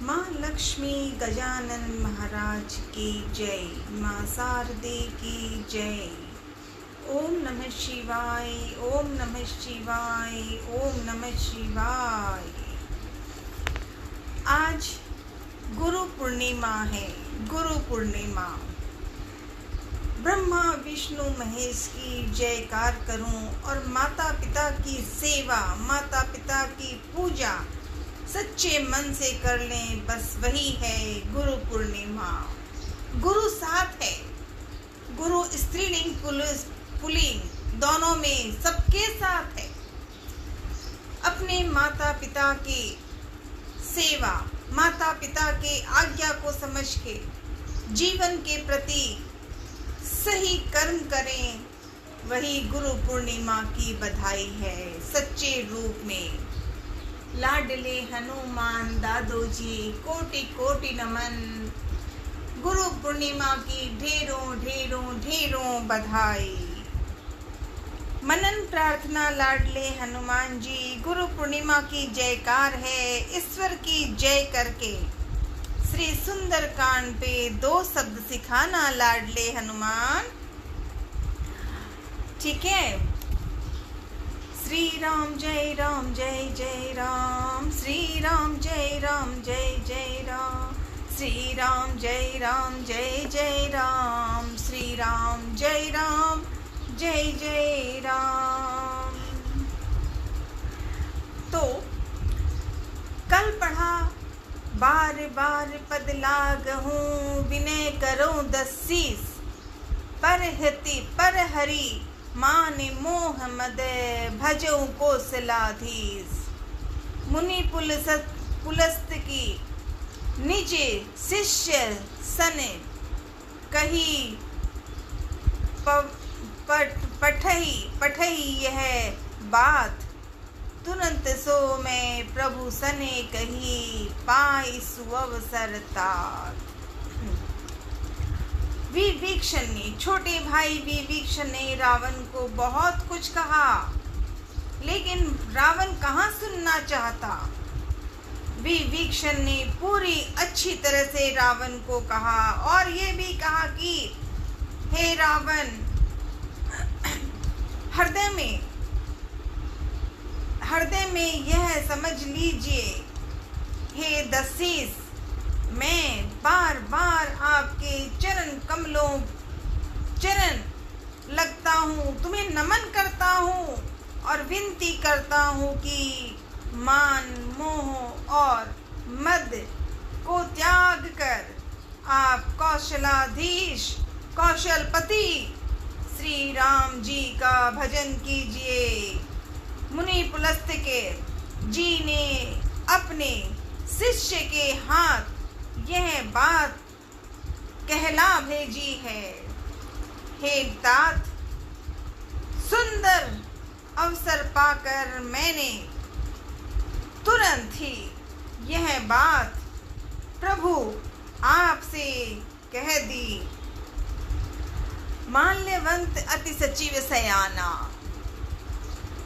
माँ लक्ष्मी गजानन महाराज की जय। माँ शारदे की जय। ओम नमः शिवाय, ओम नमः शिवाय, ओम नमः शिवाय। आज गुरु पूर्णिमा है। गुरु पूर्णिमा। ब्रह्मा विष्णु महेश की जयकार करूं और माता पिता की सेवा, माता पिता की पूजा सच्चे मन से कर लें, बस वही है गुरु पूर्णिमा। गुरु साथ है। गुरु स्त्रीलिंग पुल्लिंग दोनों में सबके साथ है। अपने माता पिता की सेवा, माता पिता के आज्ञा को समझ के जीवन के प्रति सही कर्म करें, वही गुरु पूर्णिमा की बधाई है सच्चे रूप में। लाडले हनुमान दादो जी कोटि कोटि नमन। गुरु पूर्णिमा की ढेरों ढेरों ढेरों बधाई। मनन प्रार्थना लाडले हनुमान जी। गुरु पूर्णिमा की जयकार है। ईश्वर की जय करके श्री सुंदर कांड पे 2 शब्द सिखाना लाडले हनुमान। ठीक है। श्री राम जय राम जय जय राम, श्री राम जय राम जय जय राम, श्री राम जय राम जय जय राम, श्री राम जय राम जय जय राम। तो कल पढ़ा, बार बार पद लागहूँ विनय करो 10 शीस, पर हरि मान मोह मद भजो कौशलाधीश। मुनि पुलस्त की निज शिष्य सन कही पठही यह बात, तुरंत सो मैं प्रभु सने कही पाई सुअवसर तात। विभीषण ने, छोटे भाई विभीषण ने रावण को बहुत कुछ कहा, लेकिन रावण कहाँ सुनना चाहता। विभीषण ने पूरी अच्छी तरह से रावण को कहा और ये भी कहा कि हे रावण, हृदय में यह समझ लीजिए, हे दशीस, मैं बार बार आपके चरण लगता हूँ, तुम्हें नमन करता हूँ और विनती करता हूँ कि मान मोह और मद को त्याग कर आप कौशलपति श्री राम जी का भजन कीजिए। मुनि पुलस्त के जी ने अपने शिष्य के हाथ यह बात कहला भेजी है। हे तात, सुंदर अवसर पाकर मैंने तुरंत ही यह बात प्रभु आपसे कह दी। माल्यवंत अति सचिव सयाना,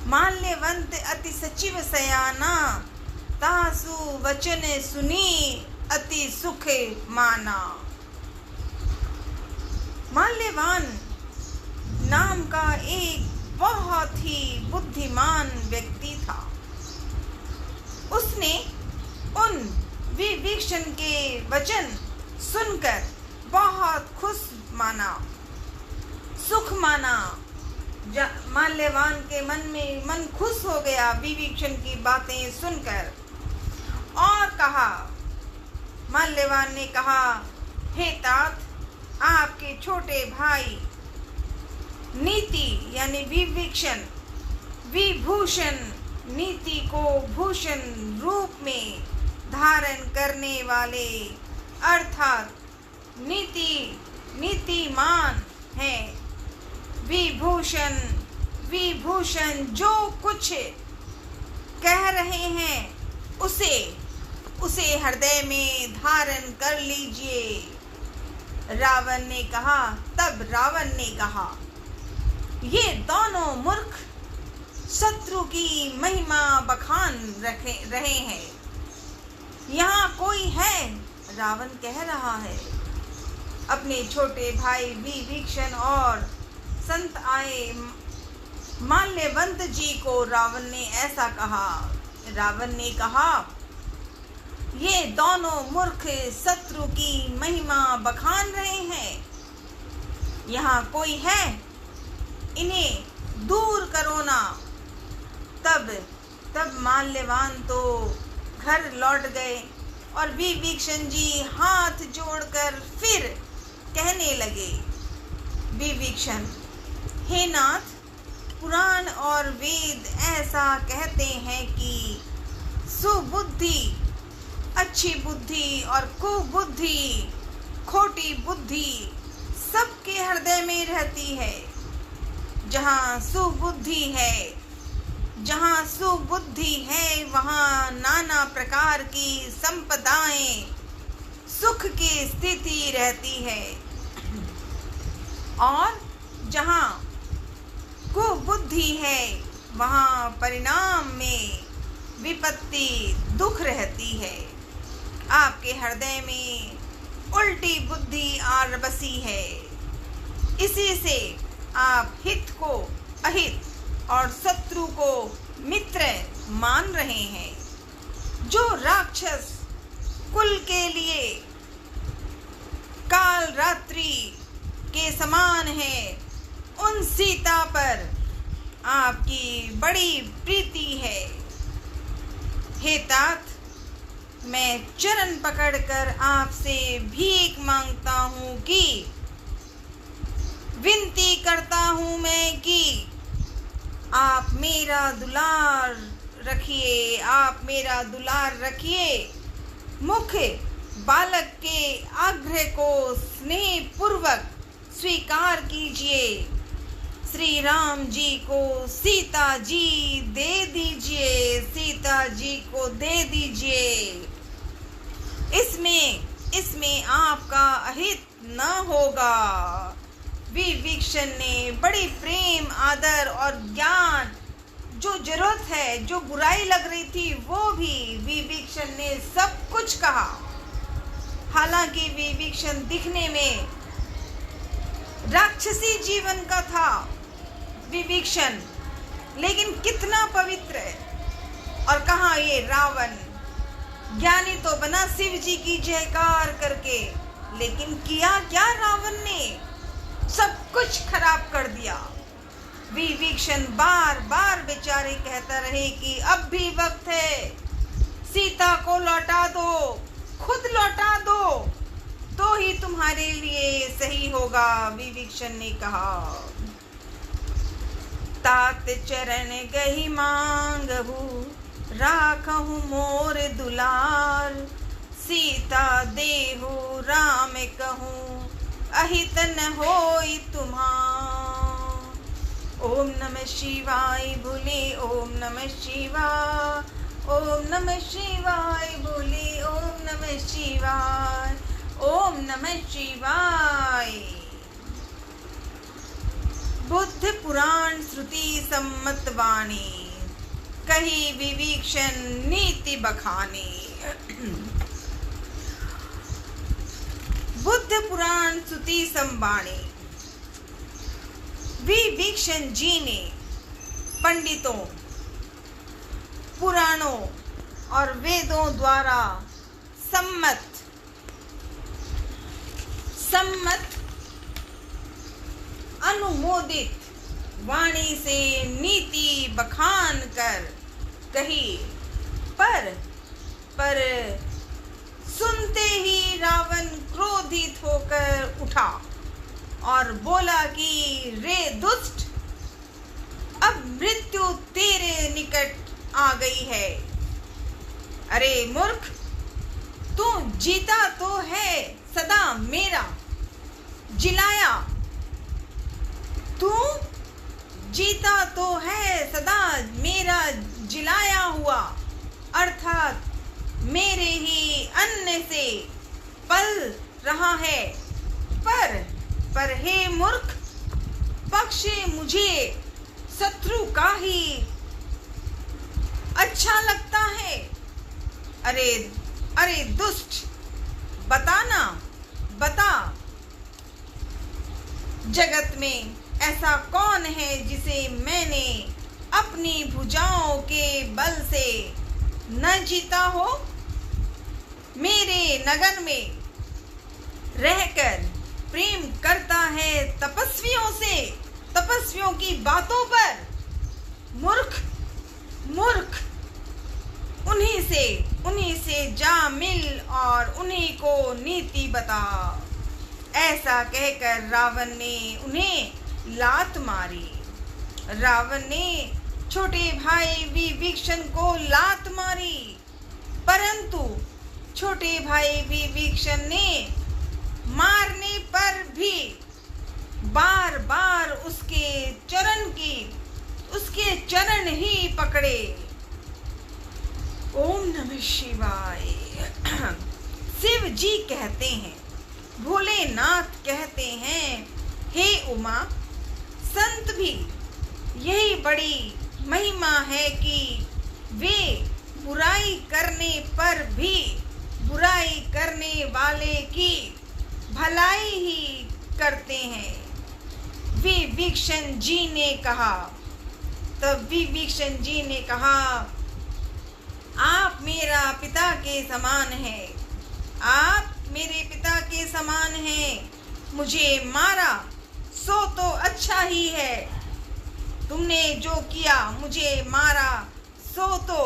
माल्यवंत अति सचिव सयाना, तासु वचन सुनी अति सुख माना। माल्यवान नाम का एक बहुत ही बुद्धिमान व्यक्ति था। उसने उन विभीषण के वचन सुनकर बहुत खुश माना, सुख माना। माल्यवान के मन खुश हो गया विभीषण की बातें सुनकर और कहा, माल्यवान ने कहा, हे तात, आपके छोटे भाई नीति यानी विभूषण नीति को भूषण रूप में धारण करने वाले अर्थात नीतिमान है। विभूषण जो कुछ कह रहे हैं उसे हृदय में धारण कर लीजिए। रावण ने कहा, तब रावण ने कहा, ये दोनों मूर्ख शत्रु की महिमा बखान रहे हैं। यहाँ कोई है, रावण कह रहा है। अपने छोटे भाई विभीषण और संत आए माल्यवंत जी को रावण ने ऐसा कहा। रावण ने कहा, ये दोनों मूर्ख शत्रु की महिमा बखान रहे हैं। यहाँ कोई है, इन्हें दूर करो ना। तब माल्यवान तो घर लौट गए और विभीषण जी हाथ जोड़कर फिर कहने लगे, विभीषण, हे नाथ, पुराण और वेद ऐसा कहते हैं कि सुबुद्धि, अच्छी बुद्धि और कुबुद्धि, खोटी बुद्धि सबके हृदय में रहती है। जहाँ सुबुद्धि है वहाँ नाना प्रकार की संपदाएं, सुख की स्थिति रहती है। और जहाँ कुबुद्धि है वहाँ परिणाम में विपत्ति, दुख रहती है। आपके हृदय में उल्टी बुद्धि आ बसी है। इसी से आप हित को अहित और शत्रु को मित्र मान रहे हैं। जो राक्षस कुल के लिए काल रात्रि के समान है, उन सीता पर आपकी बड़ी प्रीति है। हे तात, मैं चरण पकड़कर आपसे भीख मांगता हूँ कि विनती करता हूँ मैं कि आप मेरा दुलार रखिए। मुख बालक के आग्रह को स्नेह पूर्वक स्वीकार कीजिए। श्री राम जी को सीता जी दे दीजिए। इसमें आपका अहित न होगा। विभीषण ने बड़ी प्रेम, आदर और ज्ञान, जो जरूरत है, जो बुराई लग रही थी, वो भी विभीषण ने सब कुछ कहा। हालांकि विभीषण दिखने में राक्षसी जीवन का था विभीषण, लेकिन कितना पवित्र है। और कहा ये रावण ज्ञानी तो बना शिव जी की जयकार करके, लेकिन किया क्या रावण ने? सब कुछ खराब कर दिया। विभीषण बार बार बेचारे कहता रहे कि अब भी वक्त है, सीता को लौटा दो, खुद लौटा दो, तो ही तुम्हारे लिए सही होगा। विभीषण ने कहा, तात चरण गही मांगहु, राखहु मोर दुलार, सीता देहु राम कहूँ, अहित न होई तुम्हार। ओम नमः शिवाय बोले, ओम नमः शिवाय, ओम नमः शिवाय बोले, ओम नमः शिवाय, ओम नमः शिवाय। बुद्ध पुराण श्रुति सम्मत वाणी, कही विभीषण नीति बखानी। बुद्ध पुराण श्रुति संबाणी। विभीषण जी ने पंडितों, पुराणों और वेदों द्वारा सम्मत अनुमोदित वाणी से नीति बखान कर कही, पर सुनते ही रावण क्रोधित होकर उठा और बोला कि रे दुष्ट, अब मृत्यु तेरे निकट आ गई है। अरे मूर्ख, तू जीता तो है सदा मेरा जिलाया, तू जीता तो है सदा मेरा जिलाया हुआ, अर्थात मेरे ही अन्न से पल रहा है। पर हे मूर्ख, पक्ष मुझे शत्रु का ही अच्छा लगता है। अरे अरे दुष्ट, बताना, बता, जगत में ऐसा कौन है जिसे मैंने अपनी भुजाओं के बल से न जीता हो। मेरे नगर में रहकर प्रेम करता है तपस्वियों से, तपस्वियों की बातों पर। मूर्ख, मूर्ख, उन्हीं से जा मिल और उन्हीं को नीति बता। ऐसा कहकर रावण ने उन्हें लात मारी। रावण ने छोटे भाई विभीषण को लात मारी, परंतु छोटे भाई विभीषण ने मारने पर भी बार बार उसके चरण ही पकड़े। ओम नमः शिवाय। शिव जी कहते हैं, भोलेनाथ कहते हैं, हे उमा, संत भी यही बड़ी महिमा है कि वे बुराई करने पर भी बुराई करने वाले की भलाई ही करते हैं। विभीषण जी ने कहा, तब विभीषण जी ने कहा, आप मेरा पिता के समान हैं, आप मेरे पिता के समान हैं। मुझे मारा सो तो अच्छा ही है, तुमने जो किया मुझे मारा सो तो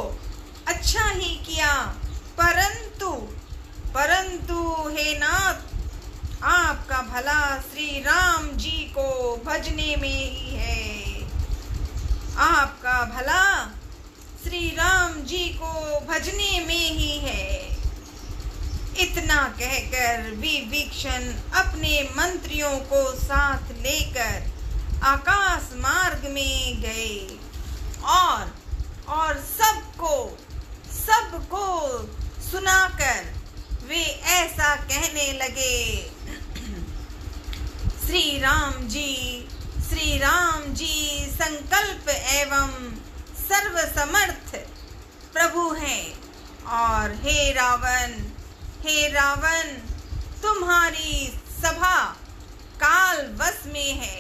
अच्छा ही किया, परंतु हे नाथ, आपका भला श्री राम जी को भजने में ही है। आपका भला श्री राम जी को भजने में ही है। इतना कहकर विभीषण अपने मंत्रियों को साथ लेकर आकाश मार्ग में गए और सबको सुनाकर वे ऐसा कहने लगे, श्री राम जी संकल्प एवं सर्वसमर्थ प्रभु हैं। और हे रावण, तुम्हारी सभा काल वश में है।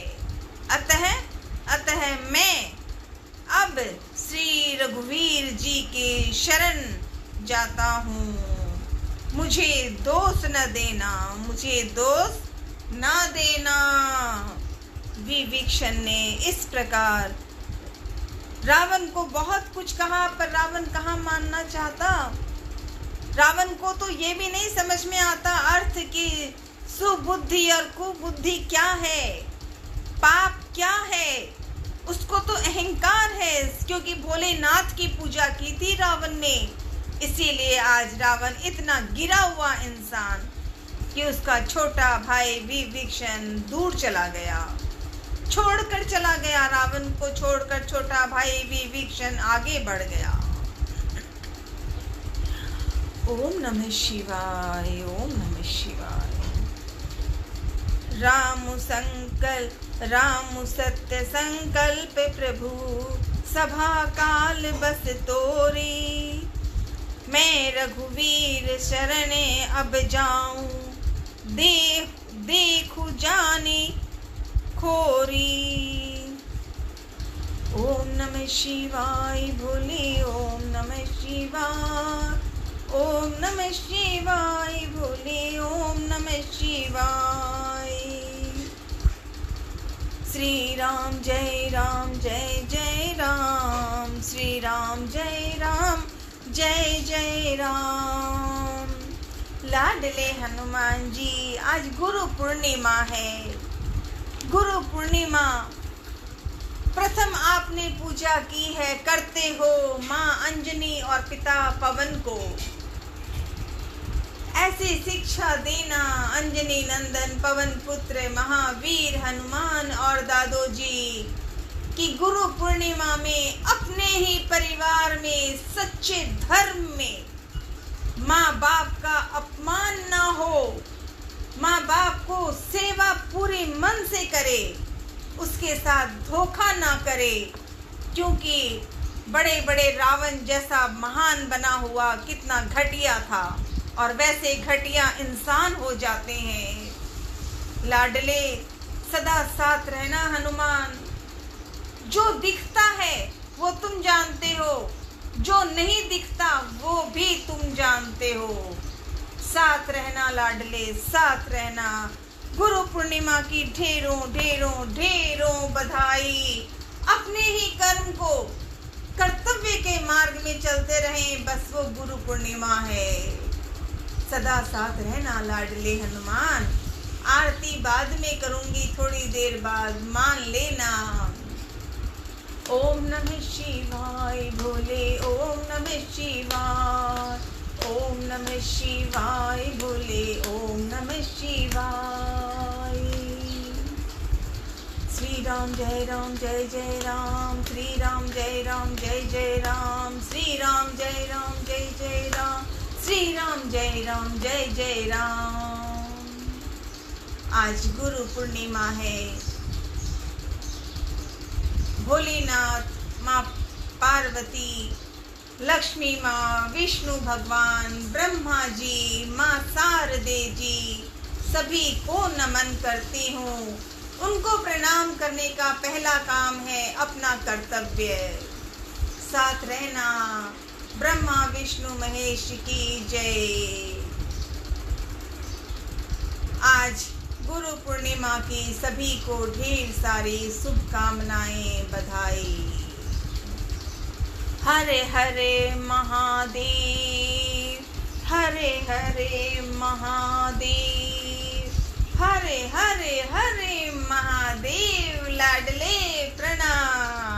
अतः मैं अब श्री रघुवीर जी के शरण जाता हूँ। मुझे दोष न देना। विभीषण ने इस प्रकार रावण को बहुत कुछ कहा, पर रावण कहाँ मानना चाहता। रावण को तो ये भी नहीं समझ में आता अर्थ की सुबुद्धि और कुबुद्धि क्या है, पाप क्या है। उसको तो अहंकार है, क्योंकि भोलेनाथ की पूजा की थी रावण ने। इसीलिए आज रावण इतना गिरा हुआ इंसान कि उसका छोटा भाई विभीषण दूर चला गया, छोड़कर चला गया। रावण को छोड़कर छोटा भाई विभीषण आगे बढ़ गया। ओम नमः शिवाय, ओम नमः शिवाय। राम सत्य संकल्प प्रभु, सभा काल बस तोरी। मैं रघुवीर शरणे अब जाऊं, देखू जानी खोरी। ओम नमः शिवाय भोले, ओम नमः शिवाय, ओम नमः शिवाय भोले, ओम नमः शिवाय। श्री राम जय राम, जय जय राम। श्री राम जय राम, जय जय राम। लाडले हनुमान जी, आज गुरु पूर्णिमा है। गुरु पूर्णिमा प्रथम आपने पूजा की है, करते हो माँ अंजनी और पिता पवन को। ऐसी शिक्षा देना अंजनी नंदन पवन पुत्र महावीर हनुमान और दादोजी कि गुरु पूर्णिमा में अपने ही परिवार में सच्चे धर्म में माँ बाप का अपमान ना हो, माँ बाप को सेवा पूरे मन से करे, उसके साथ धोखा ना करे। क्योंकि बड़े बड़े रावण जैसा महान बना हुआ कितना घटिया था, और वैसे घटिया इंसान हो जाते हैं। लाडले सदा साथ रहना हनुमान। जो दिखता है वो तुम जानते हो, जो नहीं दिखता वो भी तुम जानते हो। साथ रहना लाडले, साथ रहना। गुरु पूर्णिमा की ढेरों ढेरों ढेरों बधाई। अपने ही कर्म को कर्तव्य के मार्ग में चलते रहें, बस वो गुरु पूर्णिमा है। सदा साथ रहना लाडले हनुमान। आरती बाद में करूंगी थोड़ी देर बाद, मान लेना। ओम नमः शिवाय भोले, ओम नमः शिवाय, ओम नमः शिवाय भोले, ओम नमः शिवाय। श्री राम जय राम जय जय राम, श्री राम जय राम जय जय राम, श्री राम जय राम जय जय राम, श्री राम जय राम जय जय राम। आज गुरु पूर्णिमा है। भोलेनाथ, माँ पार्वती, लक्ष्मी माँ, विष्णु भगवान, ब्रह्मा जी, माँ शारदे जी, सभी को नमन करती हूँ। उनको प्रणाम करने का पहला काम है अपना कर्तव्य। साथ रहना। ब्रह्मा विष्णु महेश की जय। आज गुरु पूर्णिमा की सभी को ढेर सारी शुभकामनाएं, बधाई। हरे हरे महादेव, हरे हरे महादेव, हरे हरे हरे महादेव। लाडले प्रणाम।